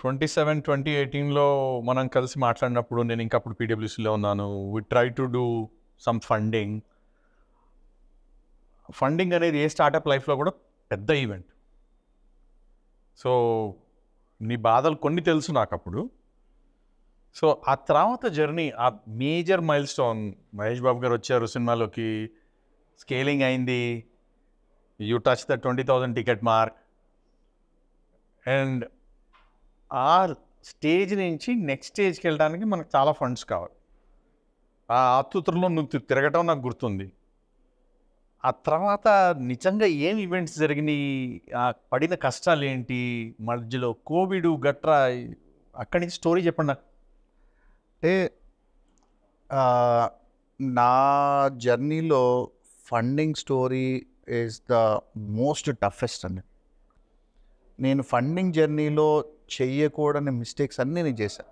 2018లో మనం కలిసి మాట్లాడినప్పుడు నేను ఇంకా అప్పుడు పీడబ్ల్యూసీలో ఉన్నాను. We try to do some funding. Funding అనేది ఏ స్టార్టప్ లైఫ్లో కూడా పెద్ద ఈవెంట్. సో నీ బాధలు కొన్ని తెలుసు నాకు అప్పుడు. సో ఆ తర్వాత జర్నీ, ఆ major mile stone, Mahesh Babu గారు వచ్చారు సినిమాలోకి, స్కేలింగ్ అయింది, you touch the 20,000 ticket mark, and ఆ స్టేజ్ నుంచి నెక్స్ట్ స్టేజ్కి వెళ్ళడానికి మనకు చాలా ఫండ్స్ కావాలి. ఆ ఆతృతలో నువ్వు తిరగటం నాకు గుర్తుంది. ఆ తర్వాత నిజంగా ఏం ఈవెంట్స్ జరిగినాయి, ఆ పడిన కష్టాలు ఏంటి, మధ్యలో కోవిడ్ గట్రా, అక్కడి నుంచి స్టోరీ చెప్పండి నాకు. అంటే నా జర్నీలో funding story is the most toughest అండి. నేను ఫండింగ్ జర్నీలో చెయ్యకూడని మిస్టేక్స్ అన్నీ నేను చేశాను.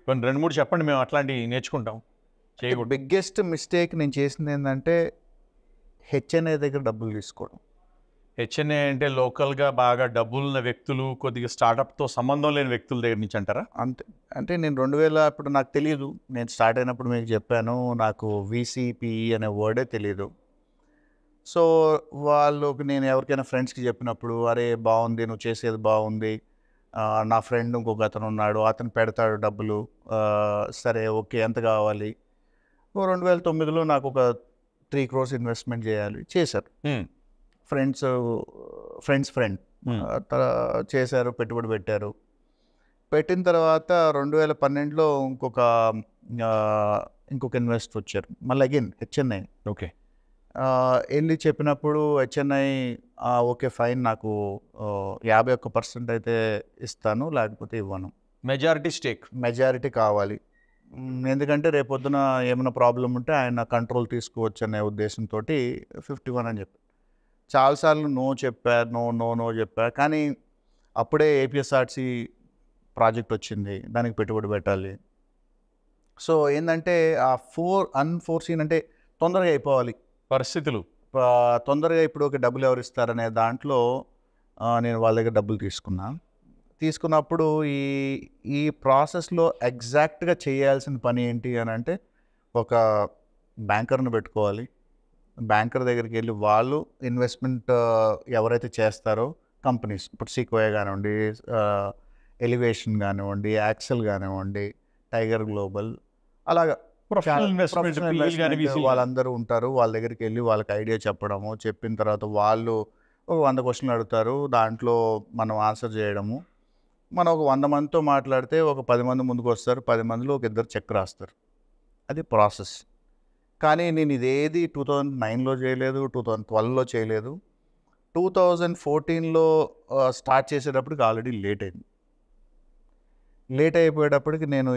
కొన్ని 2-3 చెప్పండి, మేము అట్లాంటివి నేర్చుకుంటాం. చేయకూడదు. బిగ్గెస్ట్ మిస్టేక్ నేను చేసింది ఏంటంటే హెచ్ఎన్ఐ దగ్గర డబ్బులు తీసుకోవడం. హెచ్ఎన్ఏ అంటే లోకల్గా బాగా డబ్బులున్న వ్యక్తులు, కొద్దిగా స్టార్టప్తో సంబంధం లేని వ్యక్తుల దగ్గర నుంచి అంటారా? అంతే. అంటే నేను 2000 అప్పుడు నాకు తెలియదు. నేను స్టార్ట్ అయినప్పుడు మీకు చెప్పాను, నాకు వీసీపీఈ అనే వర్డే తెలియదు. సో వాళ్ళకి నేను ఎవరికైనా ఫ్రెండ్స్కి చెప్పినప్పుడు, అరే బాగుంది, నువ్వు చేసేది బాగుంది, నా ఫ్రెండ్ ఇంకొక అతను ఉన్నాడు, అతను పెడతాడు డబ్బులు, సరే ఓకే ఎంత కావాలి. 2009లో నాకు ఒక 3 crores ఇన్వెస్ట్మెంట్ చేశారు ఫ్రెండ్ చేశారు, పెట్టుబడి పెట్టారు. పెట్టిన తర్వాత 2012లో ఇంకొక ఇన్వెస్టర్ వచ్చారు, మళ్ళీ అగైన్ హెచ్ఎన్ఐ. ఓకే. వెళ్ళి చెప్పినప్పుడు హెచ్ఎన్ఐ ఓకే ఫైన్, నాకు 51% అయితే ఇస్తాను, లేకపోతే ఇవ్వను, మెజారిటీ కావాలి, ఎందుకంటే రేపొద్దున ఏమైనా ప్రాబ్లం ఉంటే ఆయన కంట్రోల్ తీసుకోవచ్చు అనే ఉద్దేశంతో 51 అని చెప్పారు. చాలాసార్లు నో చెప్పా, కానీ అప్పుడే ఏపీఎస్ఆర్టీసీ ప్రాజెక్ట్ వచ్చింది, దానికి పెట్టుబడి పెట్టాలి. సో ఏంటంటే ఆ అన్ఫోర్సీన్ అంటే తొందరగా అయిపోవాలి పరిస్థితులు, తొందరగా ఇప్పుడు ఒక డబ్బులు ఎవరు ఇస్తారనే దాంట్లో నేను వాళ్ళ దగ్గర డబ్బులు తీసుకున్నప్పుడు ఈ ప్రాసెస్లో ఎగ్జాక్ట్గా చేయాల్సిన పని ఏంటి అని అంటే, ఒక బ్యాంకర్ని పెట్టుకోవాలి. బ్యాంకర్ దగ్గరికి వెళ్ళి వాళ్ళు ఇన్వెస్ట్మెంట్ ఎవరైతే చేస్తారో కంపెనీస్, ఇప్పుడు సీక్వోయా కానివ్వండి, ఎలివేషన్ కానివ్వండి, యాక్సెల్ కానివ్వండి, టైగర్ గ్లోబల్, అలాగా వాళ్ళందరూ ఉంటారు. వాళ్ళ దగ్గరికి వెళ్ళి వాళ్ళకి ఐడియా చెప్పడము, చెప్పిన తర్వాత వాళ్ళు ఒక 100 క్వశ్చన్లు అడుగుతారు, దాంట్లో మనం ఆన్సర్ చేయడము. మనం ఒక 100 మందితో మాట్లాడితే ఒక 10 మంది ముందుకు వస్తారు, 10 మందిలో ఒక 2 చెక్ రాస్తారు. అది ప్రాసెస్. కానీ నేను ఇదేది 2009లో చేయలేదు, 2012లో చేయలేదు. 2014లో స్టార్ట్ చేసేటప్పటికి ఆల్రెడీ లేట్ అయిపోయేటప్పటికి నేను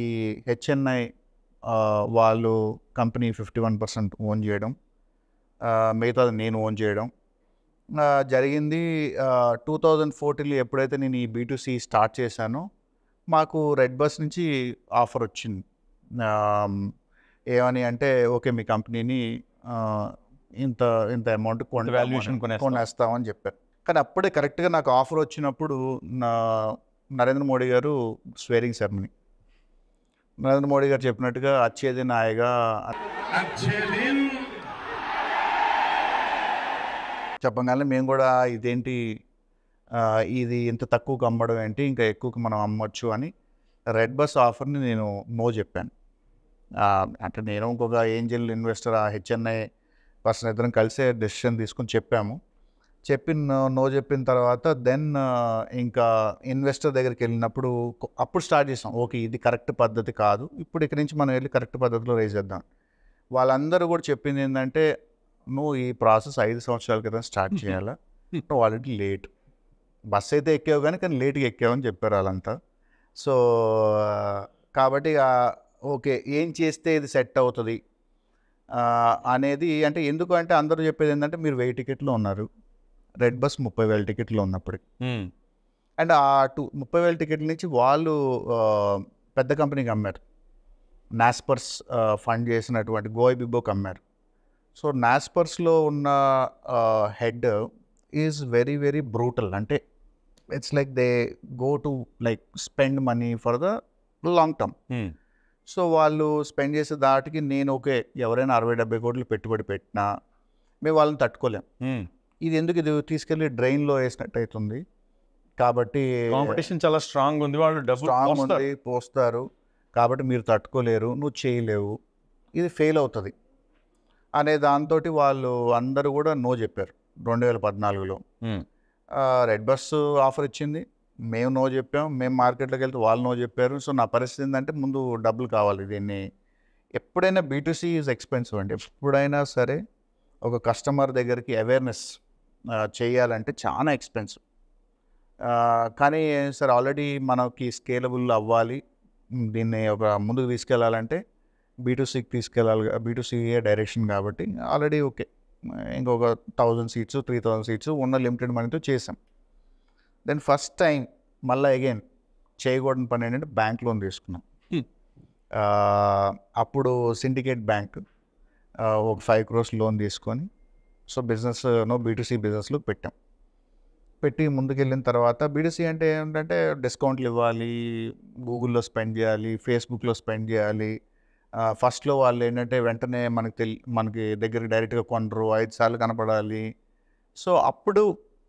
ఈ హెచ్ఎన్ఐ వాళ్ళు కంపెనీ 51% ఓన్ చేయడం, మిగతాది నేను ఓన్ చేయడం జరిగింది. 2014లో ఎప్పుడైతే నేను ఈ B2C స్టార్ట్ చేశానో, మాకు రెడ్ బస్ నుంచి ఆఫర్ వచ్చింది. ఏమని అంటే, ఓకే మీ కంపెనీని ఇంత అమౌంట్ కొనేస్తామని చెప్పారు. కానీ అప్పుడే కరెక్ట్గా నాకు ఆఫర్ వచ్చినప్పుడు నరేంద్ర మోడీ గారు స్వేరింగ్ సెరమనీ, నరేంద్ర మోడీ గారు చెప్పినట్టుగా అచ్చేది నాయగా చెప్పగానే మేము కూడా ఇదేంటి, ఇది ఇంత తక్కువకు అమ్మడం ఏంటి, ఇంకా ఎక్కువకి మనం అమ్మొచ్చు అని రెడ్ బస్ ఆఫర్ని నేను నో చెప్పాను. అంటే నేను ఇంకొక ఏంజల్ ఇన్వెస్టర్, ఆ హెచ్ఎన్ఐ పర్సన్ ఇద్దరం కలిసే డెసిషన్ తీసుకుని నో చెప్పిన తర్వాత దెన్ ఇంకా ఇన్వెస్టర్ దగ్గరికి వెళ్ళినప్పుడు అప్పుడు స్టార్ట్ చేసాం, ఓకే ఇది కరెక్ట్ పద్ధతి కాదు, ఇప్పుడు ఇక్కడి నుంచి మనం వెళ్ళి కరెక్ట్ పద్ధతిలో రేజ్ చేద్దాం. వాళ్ళందరూ కూడా చెప్పింది ఏంటంటే, నువ్వు ఈ ప్రాసెస్ 5 సంవత్సరాల క్రితం స్టార్ట్ చేయాలా, నువ్వు ఆల్రెడీ లేట్, బస్ అయితే ఎక్కావు కానీ లేట్గా ఎక్కావని చెప్పారు వాళ్ళంతా. సో కాబట్టి ఓకే ఏం చేస్తే ఇది సెట్ అవుతుంది అనేది, అంటే ఎందుకు అంటే అందరూ చెప్పేది ఏంటంటే, మీరు 1000 టికెట్లో ఉన్నారు, రెడ్ బస్ 30,000 టికెట్లు ఉన్నప్పటికి, అండ్ ఆ 30,000 టికెట్ల నుంచి వాళ్ళు పెద్ద కంపెనీకి అమ్మారు, నాస్పర్స్ ఫండ్ చేసినటువంటి గోయిబిబోకి అమ్మారు. సో నాస్పర్స్లో ఉన్న head is very very brutal. అంటే it's like they go to like spend money for the long term. So వాళ్ళు స్పెండ్ చేసే దాటికి నేను ఓకే ఎవరైనా 60-70 కోట్లు పెట్టుబడి పెట్టినా మేము వాళ్ళని తట్టుకోలేం. ఇది ఎందుకు ఇది తీసుకెళ్ళి డ్రైన్లో వేసినట్టు అవుతుంది. కాబట్టి కాంపిటీషన్ చాలా స్ట్రాంగ్ ఉంది, వాళ్ళు స్ట్రాంగ్ డబ్బు ఉంది, పోస్తారు, కాబట్టి మీరు తట్టుకోలేరు, నువ్వు చేయలేవు, ఇది ఫెయిల్ అవుతుంది అనే దాంతో వాళ్ళు అందరూ కూడా నో చెప్పారు 2014లో. రెడ్ బస్ ఆఫర్ ఇచ్చింది, మేము నో చెప్పాం, మేము మార్కెట్లోకి వెళ్తే వాళ్ళు నో చెప్పారు. సో నా పరిస్థితి ఏంటంటే ముందు డబ్బులు కావాలి. దీన్ని ఎప్పుడైనా B2C ఈజ్ ఎక్స్పెన్సివ్ అండి. ఎప్పుడైనా సరే ఒక కస్టమర్ దగ్గరికి అవేర్నెస్ చేయాలంటే చాలా ఎక్స్పెన్సివ్. కానీ సార్ ఆల్రెడీ మనకి స్కేలబుల్ అవ్వాలి, దీన్ని ఒక ముందుకు తీసుకెళ్ళాలంటే B2Cకి తీసుకెళ్ళాలి, B2C డైరెక్షన్ కాబట్టి ఆల్రెడీ ఓకే ఇంకొక 1000 సీట్స్ 3000 సీట్స్ ఉన్న లిమిటెడ్ మనీతో చేసాం. దెన్ ఫస్ట్ టైం మళ్ళీ అగైన్ చేయకూడని పని ఏంటంటే బ్యాంక్ లోన్ తీసుకున్నాం. అప్పుడు సిండికేట్ బ్యాంక్ ఒక 5 crores లోన్ తీసుకొని సో B2C బిజినెస్లో పెట్టి ముందుకెళ్ళిన తర్వాత B2C అంటే ఏంటంటే డిస్కౌంట్లు ఇవ్వాలి, గూగుల్లో స్పెండ్ చేయాలి, ఫేస్బుక్లో స్పెండ్ చేయాలి. ఫస్ట్లో వాళ్ళు ఏంటంటే వెంటనే మనకి దగ్గరికి డైరెక్ట్గా కొనరు, 5 సార్లు కనపడాలి. సో అప్పుడు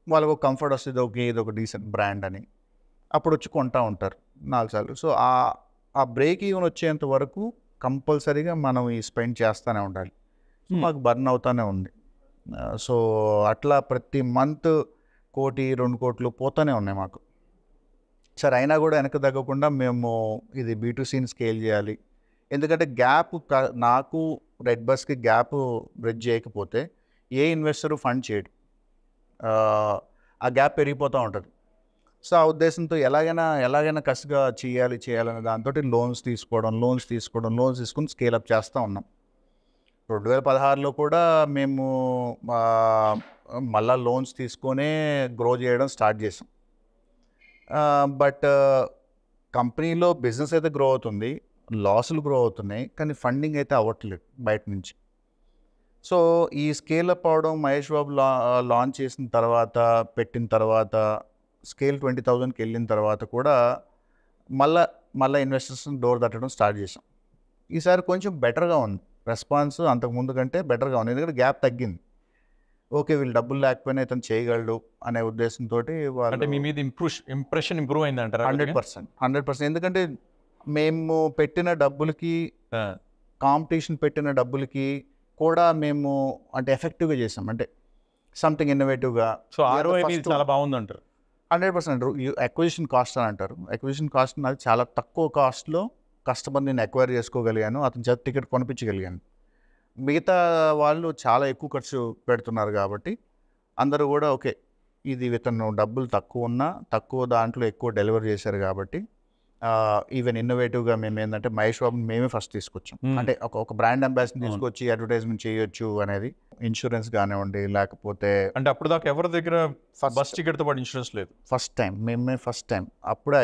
వాళ్ళకు ఒక కంఫర్ట్ వస్తుంది, ఓకే ఇది ఒక డీసెంట్ బ్రాండ్ అని. అప్పుడు వచ్చి కొంటా ఉంటారు 4 సార్లు. సో ఆ బ్రేక్ ఈవెన్ వచ్చేంత వరకు కంపల్సరీగా మనం ఈ స్పెండ్ చేస్తూనే ఉండాలి. మాకు బర్న్ అవుతూనే ఉంది. సో అట్లా ప్రతి మంత్ 1-2 కోట్లు పోతూనే ఉన్నాయి మాకు. సరే అయినా కూడా వెనక తగ్గకుండా మేము ఇది B2Cని స్కేల్ చేయాలి. ఎందుకంటే గ్యాప్ నాకు రెడ్ బస్కి గ్యాప్ బ్రిడ్జ్ చేయకపోతే ఏ ఇన్వెస్టరు ఫండ్ చేయడు, ఆ గ్యాప్ పెరిగిపోతూ ఉంటుంది. సో ఆ ఉద్దేశంతో ఎలాగైనా కసిగా చేయాలనే దాంతో లోన్స్ తీసుకుని స్కేలప్ చేస్తూ ఉన్నాం. 2016లో కూడా మేము మళ్ళా లోన్స్ తీసుకొనే గ్రో చేయడం స్టార్ట్ చేసాం. బట్ కంపెనీలో బిజినెస్ అయితే గ్రో అవుతుంది, లాసులు గ్రో అవుతున్నాయి, కానీ ఫండింగ్ అయితే అవ్వట్లేదు బయట నుంచి. సో ఈ స్కేలప్ అవడం మహేష్ బాబు లాంచ్ చేసిన తర్వాత పెట్టిన తర్వాత స్కేల్ 20,000కి వెళ్ళిన తర్వాత కూడా మళ్ళీ ఇన్వెస్టర్స్ని డోర్ తట్టడం స్టార్ట్ చేసాం. ఈసారి కొంచెం బెటర్గా ఉంది రెస్పాన్స్, అంతకుముందు కంటే బెటర్గా ఉంది. ఎందుకంటే గ్యాప్ తగ్గింది. ఓకే వీళ్ళు డబ్బులు లేకపోయినా ఇతను చేయగలడు అనే ఉద్దేశంతో అంటే మీ మీద ఇంప్రెషన్ ఇంప్రూవ్ అయింది అంటారా? 100%. ఎందుకంటే మేము పెట్టిన డబ్బులకి కాంపిటీషన్ పెట్టిన డబ్బులకి కూడా మేము అంటే ఎఫెక్టివ్గా చేసాం, అంటే సంథింగ్ ఇన్నోవేటివ్గా. సో ROI చాలా బాగుంది అంటారు. 100%. అక్విజిషన్ కాస్ట్ అని అంటారు. అక్విజిషన్ కాస్ట్ నాది చాలా తక్కువ కాస్ట్లో కస్టమర్ నేను అక్వైర్ చేసుకోగలిగాను, అతని చేత టికెట్ కొనిపించగలిగాను. మిగతా వాళ్ళు చాలా ఎక్కువ ఖర్చు పెడుతున్నారు కాబట్టి అందరూ కూడా ఓకే ఇది ఇతను డబ్బులు తక్కువ దాంట్లో ఎక్కువ డెలివర్ చేశారు కాబట్టి ఈవెన్ ఇన్నోవేటివ్గా మేము ఏంటంటే మహేష్ బాబుని మేమే ఫస్ట్ తీసుకొచ్చాం. అంటే ఒక బ్రాండ్ అంబాసిడర్ తీసుకొచ్చి అడ్వర్టైజ్మెంట్ చేయొచ్చు అనేది. ఇన్సూరెన్స్ కానివ్వండి, లేకపోతే అంటే అప్పుడు దాకా ఎవరి దగ్గర బస్ టికెట్తో పాటు ఇన్సూరెన్స్ లేదు. ఫస్ట్ టైం అప్పుడే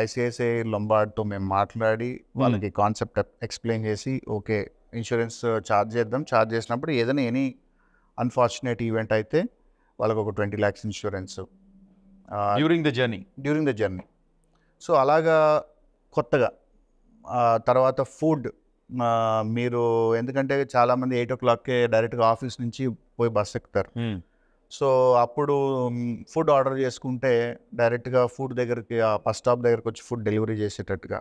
ఐసిఐసిఐ లొంబార్డ్తో మేము మాట్లాడి వాళ్ళకి కాన్సెప్ట్ ఎక్స్ప్లెయిన్ చేసి ఓకే ఇన్సూరెన్స్ ఛార్జ్ చేసినప్పుడు ఏదైనా ఎనీ అన్ఫార్చునేట్ ఈవెంట్ అయితే వాళ్ళకి ఒక 20 lakhs insurance during the journey. So అలాగా కొత్తగా తర్వాత ఫుడ్ మీరు ఎందుకంటే చాలామంది 8 o'clockకే డైరెక్ట్గా ఆఫీస్ నుంచి పోయి బస్ ఎక్కుతారు. సో అప్పుడు ఫుడ్ ఆర్డర్ చేసుకుంటే డైరెక్ట్గా ఫుడ్ దగ్గరికి బస్ స్టాప్ దగ్గరికి వచ్చి ఫుడ్ డెలివరీ చేసేటట్టుగా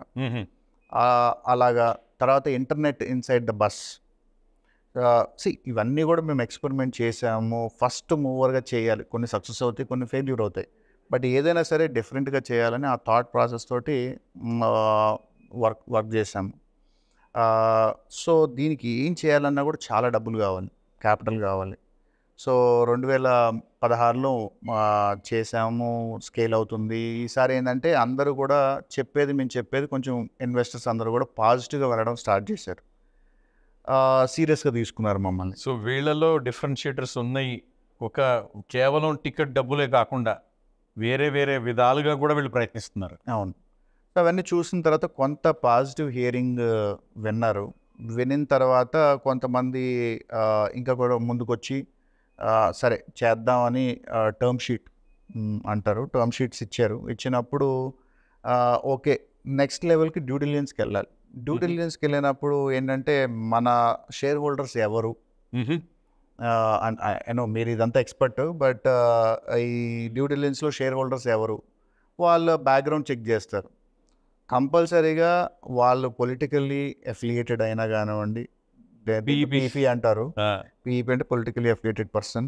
అలాగా. తర్వాత ఇంటర్నెట్ ఇన్సైడ్ ద బస్. ఇవన్నీ కూడా మేము ఎక్స్పెరిమెంట్ చేసాము. ఫస్ట్ మూవర్గా చేయాలి, కొన్ని సక్సెస్ అవుతాయి, కొన్ని ఫెయిల్యూర్ అవుతాయి, బట్ ఏదైనా సరే డిఫరెంట్గా చేయాలని ఆ థాట్ ప్రాసెస్ తోటి వర్క్ చేసాము. సో దీనికి ఏం చేయాలన్నా కూడా చాలా డబ్బులు కావాలి, క్యాపిటల్ కావాలి. సో 2016లో చేసాము, స్కేల్ అవుతుంది. ఈసారి ఏంటంటే అందరూ కూడా మేము చెప్పేది కొంచెం ఇన్వెస్టర్స్ అందరూ కూడా పాజిటివ్గా వెళ్ళడం స్టార్ట్ చేశారు, సీరియస్గా తీసుకున్నారు మమ్మల్ని. సో వీళ్ళలో డిఫరెన్షియేటర్స్ ఉన్నాయి, ఒక కేవలం టికెట్ డబ్బులే కాకుండా వేరే విధాలుగా కూడా వీళ్ళు ప్రయత్నిస్తున్నారు. అవును. సో అవన్నీ చూసిన తర్వాత కొంత పాజిటివ్ హియరింగ్ వినిన తర్వాత కొంతమంది ఇంకా కూడా ముందుకొచ్చి సరే చేద్దామని టర్మ్ షీట్ అంటారు. టర్మ్ షీట్స్ ఇచ్చారు. ఇచ్చినప్పుడు ఓకే, నెక్స్ట్ లెవెల్కి డ్యూ డిలిజెన్స్కి వెళ్ళాలి. డ్యూ డిలిజెన్స్కి వెళ్ళినప్పుడు ఏంటంటే మన షేర్ హోల్డర్స్ ఎవరు, అండ్ మీరు ఇదంతా ఎక్స్పర్ట్, బట్ ఈ డ్యూ డిలిజెన్స్లో షేర్ హోల్డర్స్ ఎవరు, వాళ్ళ బ్యాక్గ్రౌండ్ చెక్ చేస్తారు. కంపల్సరీగా వాళ్ళు పొలిటికల్లీ అఫిలియేటెడ్ అయినా కానివ్వండి, పీఈపీ అంటారు. పీఈపీ అంటే politically affiliated person,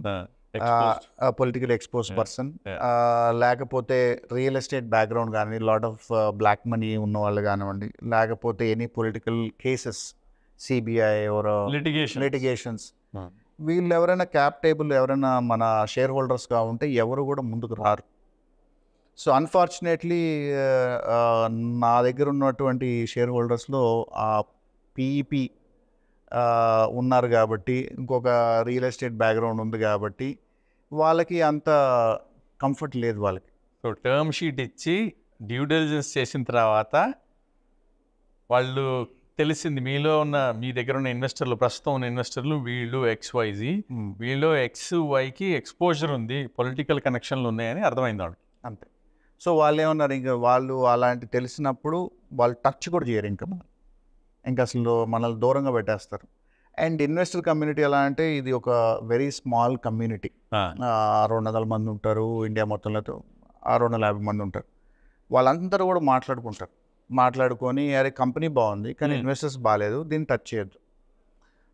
political expose person, లేకపోతే రియల్ ఎస్టేట్ బ్యాక్గ్రౌండ్ కానీ, లాట్ ఆఫ్ బ్లాక్ మనీ ఉన్న వాళ్ళు కానివ్వండి, లేకపోతే ఎనీ పొలిటికల్ కేసెస్, సిబిఐ ఎవరో లిటిగేషన్స్, వీళ్ళు ఎవరైనా క్యాప్ టేబుల్ ఎవరైనా మన షేర్ హోల్డర్స్గా ఉంటే ఎవరు కూడా ముందుకు రారు. సో అన్ఫార్చునేట్లీ నా దగ్గర ఉన్నటువంటి షేర్ హోల్డర్స్లో ఆ పీఈపీ ఉన్నారు కాబట్టి, ఇంకొక రియల్ ఎస్టేట్ బ్యాక్గ్రౌండ్ ఉంది కాబట్టి వాళ్ళకి అంత కంఫర్ట్ లేదు వాళ్ళకి. సో టర్మ్ షీట్ ఇచ్చి డ్యూ డిలిజెన్స్ చేసిన తర్వాత వాళ్ళు తెలిసింది మీలో ఉన్న, మీ దగ్గర ఉన్న ఇన్వెస్టర్లు, ప్రస్తుతం ఉన్న ఇన్వెస్టర్లు వీళ్ళు XYZ, వీళ్ళు XYకి ఎక్స్పోజర్ ఉంది, పొలిటికల్ కనెక్షన్లు ఉన్నాయని అర్థమైంది వాళ్ళకి. అంతే. సో వాళ్ళు ఏమన్నారు, ఇంకా వాళ్ళు అలాంటి తెలిసినప్పుడు వాళ్ళు టచ్ కూడా చేయరు, ఇంకా అసలు మనల్ని దూరంగా పెట్టేస్తారు. అండ్ ఇన్వెస్టర్ కమ్యూనిటీ ఎలా అంటే ఇది ఒక వెరీ స్మాల్ కమ్యూనిటీ. 200 మంది ఉంటారు ఇండియా మొత్తంలో, 250 మంది ఉంటారు. వాళ్ళందరూ కూడా మాట్లాడుకొని అరే కంపెనీ బాగుంది కానీ ఇన్వెస్టర్స్ బాగాలేదు, దీన్ని టచ్ చేయొద్దు.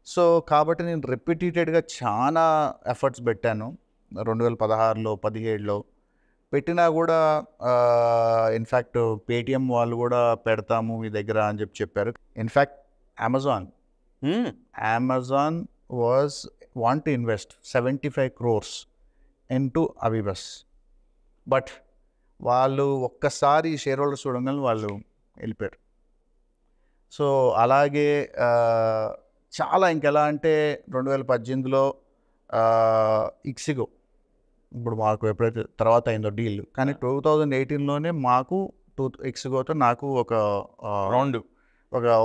సో కాబట్టి నేను రిపీటెడ్గా చాలా ఎఫర్ట్స్ పెట్టాను. 2016లో 17లో పెట్టినా కూడా ఇన్ఫ్యాక్ట్ పేటిఎం వాళ్ళు కూడా పెడతాము మీ దగ్గర అని చెప్పారు. In fact Amazon want to invest 75 crores into AbhiBus, but వాళ్ళు ఒక్కసారి షేర్ హోల్డర్స్ చూడగానే వాళ్ళు వెళ్ళిపోయారు. సో అలాగే చాలా ఇంకెలా అంటే 2018లో ఇక్సిగో, ఇప్పుడు మాకు ఎప్పుడైతే తర్వాత అయిందో డీల్, కానీ 2018లోనే మాకు ఇక్సిగోతో నాకు ఒక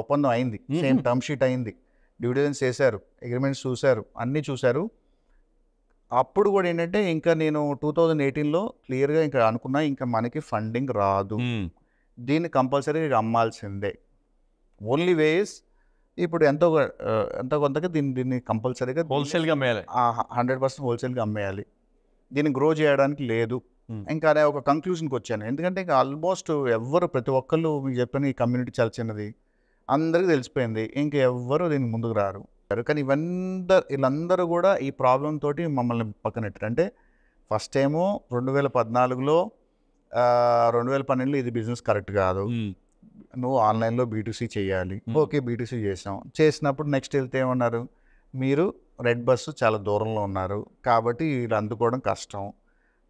ఒప్పందం అయింది. సేమ్ టర్మ్ షీట్ అయింది, డ్యూ డిలిజెన్స్ చేశారు, అగ్రిమెంట్స్ చూశారు, అన్నీ చూశారు. అప్పుడు కూడా ఏంటంటే ఇంకా నేను 2018లో క్లియర్గా ఇంకా అనుకున్నా, ఇంకా మనకి ఫండింగ్ రాదు, దీన్ని కంపల్సరీగా అమ్మాల్సిందే. ఓన్లీ వేస్ ఇప్పుడు ఎంతో కొంతగా దీన్ని కంపల్సరీగా హోల్సేల్గా అమ్మేయాలి, 100% హోల్సేల్గా అమ్మేయాలి, దీన్ని గ్రో చేయడానికి లేదు. ఇంకా అనే ఒక కంక్లూజన్కి వచ్చాను. ఎందుకంటే ఇంకా ఆల్మోస్ట్ ప్రతి ఒక్కళ్ళు మీకు చెప్పిన ఈ కమ్యూనిటీ చాలా చిన్నది, అందరికీ తెలిసిపోయింది, ఇంకా ఎవ్వరు దీనికి ముందుకు రారు. కానీ వీళ్ళందరూ కూడా ఈ ప్రాబ్లం తోటి మమ్మల్ని పక్కనెట్టారు. అంటే ఫస్ట్ ఏమో 2014లో 2012లో ఇది బిజినెస్ కరెక్ట్ కాదు, నువ్వు ఆన్లైన్లో B2C చేయాలి. ఓకే, B2C చేసినప్పుడు నెక్స్ట్ వెళ్తే ఏమన్నారు, మీరు రెడ్ బస్సు చాలా దూరంలో ఉన్నారు కాబట్టి వీళ్ళు అందుకోవడం కష్టం.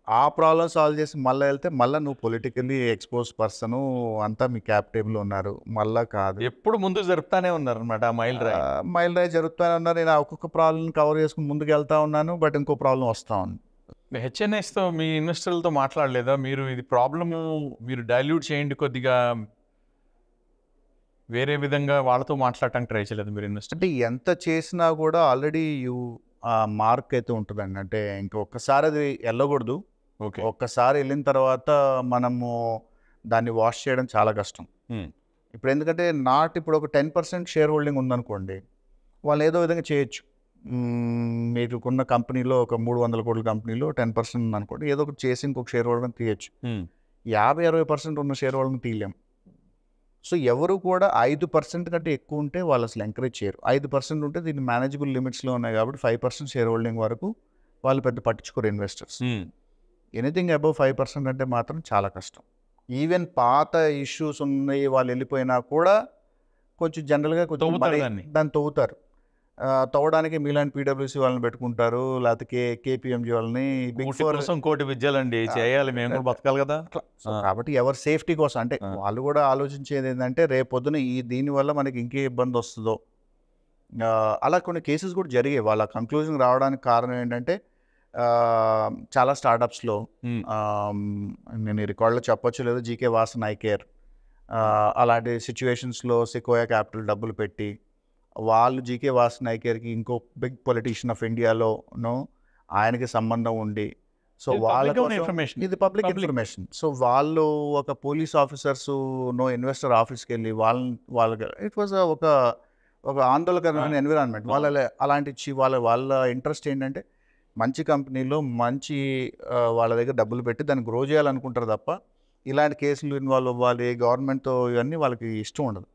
ఆ ప్రాబ్లం సాల్వ్ చేసి మళ్ళీ వెళ్తే మళ్ళీ నువ్వు పొలిటికల్లీ ఎక్స్పోజ్ పర్సను అంతా మీ క్యాప్ టేబుల్ ఉన్నారు, మళ్ళీ కాదు. ఎప్పుడు ముందు జరుపుతానే ఉన్నారు అనమాట, మైల్ డ్రైవ్ జరుగుతూనే ఉన్నారు. నేను ఒక్కొక్క ప్రాబ్లం కవర్ చేసుకుని ముందుకు వెళ్తా ఉన్నాను, బట్ ఇంకో ప్రాబ్లం వస్తూ ఉంది. హెచ్ఎన్ఎస్తో మీ ఇన్వెస్టర్లతో మాట్లాడలేదా మీరు, ఇది ప్రాబ్లము మీరు డైల్యూట్ చేయండి కొద్దిగా, వేరే విధంగా వాళ్ళతో మాట్లాడటానికి ట్రై చేయలేదు మీరు ఇన్వెస్టర్? అంటే ఎంత చేసినా కూడా ఆల్రెడీ మార్క్ అయితే ఉంటుందండి. అంటే ఇంకొకసారి అది వెళ్ళకూడదు. ఓకే, ఒక్కసారి వెళ్ళిన తర్వాత మనము దాన్ని వాష్ చేయడం చాలా కష్టం. ఇప్పుడు ఎందుకంటే ఇప్పుడు ఒక 10% షేర్ హోల్డింగ్ ఉందనుకోండి, వాళ్ళు ఏదో విధంగా చేయొచ్చు. మీకున్న కంపెనీలో ఒక 300 కోట్ల కంపెనీలో 10% ఉందనుకోండి, ఏదో ఒకటి చేసి ఇంకొక షేర్ హోల్డింగ్ తీయచ్చు. 50-60% ఉన్న షేర్ హోల్డింగ్ తీయలేం. సో ఎవరు కూడా 5% కంటే ఎక్కువ ఉంటే వాళ్ళు అసలు ఎంకరేజ్ చేయరు. 5% ఉంటే దీన్ని మేనేజబుల్ లిమిట్స్లో ఉన్నాయి కాబట్టి 5% షేర్ హోల్డింగ్ వరకు వాళ్ళు పెద్ద పట్టించుకోరు ఇన్వెస్టర్స్. ఎనీథింగ్ అబవ్ 5% అంటే మాత్రం చాలా కష్టం. ఈవెన్ పాత ఇష్యూస్ ఉన్నాయి వాళ్ళు వెళ్ళిపోయినా కూడా కొంచెం జనరల్గా దాన్ని తవ్వుతారు. తవ్వడానికి మీలాంటి PwC వాళ్ళని పెట్టుకుంటారు, లేకపోతే KPMG వాళ్ళని. బిగ్ ఫోర్ కోటి విద్యలండి చేయాలి, మేము కూడా బతకాలి కదా. కాబట్టి ఎవరి సేఫ్టీ కోసం అంటే వాళ్ళు కూడా ఆలోచించేది ఏంటంటే రేపొద్దున దీనివల్ల మనకి ఇంకే ఇబ్బంది వస్తుందో. అలా కొన్ని కేసెస్ కూడా జరిగాయి. వాళ్ళ కంక్లూజన్ రావడానికి కారణం ఏంటంటే చాలా స్టార్టప్స్లో నేను ఈ రికార్డులో చెప్పొచ్చు లేదు, జీకే వాసన్ ఐకేర్ అలాంటి సిచ్యువేషన్స్లో సెకోయా క్యాపిటల్ డబ్బులు పెట్టి వాళ్ళు జీకే వాసన్ ఐకేర్కి ఇంకో బిగ్ పొలిటీషియన్ ఆఫ్ ఇండియాలోనో ఆయనకి సంబంధం ఉండి సో ఇది వాళ్ళ public కోసం information. ఇది పబ్లిక్ Public. ఇన్ఫర్మేషన్. సో వాళ్ళు ఒక పోలీస్ ఆఫీసర్స్ ఇన్వెస్టర్ ఆఫీస్కి వెళ్ళి వాళ్ళకి ఇట్ వాజ్ ఒక ఆందోళనకరమైన ఎన్విరాన్మెంట్. అలాంటి వాళ్ళ ఇంట్రెస్ట్ ఏంటంటే మంచి కంపెనీలో మంచి వాళ్ళ దగ్గర డబ్బులు పెట్టి దాన్ని గ్రో చేయాలనుకుంటారు తప్ప ఇలాంటి కేసులు ఇన్వాల్వ్ అవ్వాలి గవర్నమెంట్తో ఇవన్నీ వాళ్ళకి ఇష్టం ఉండదు.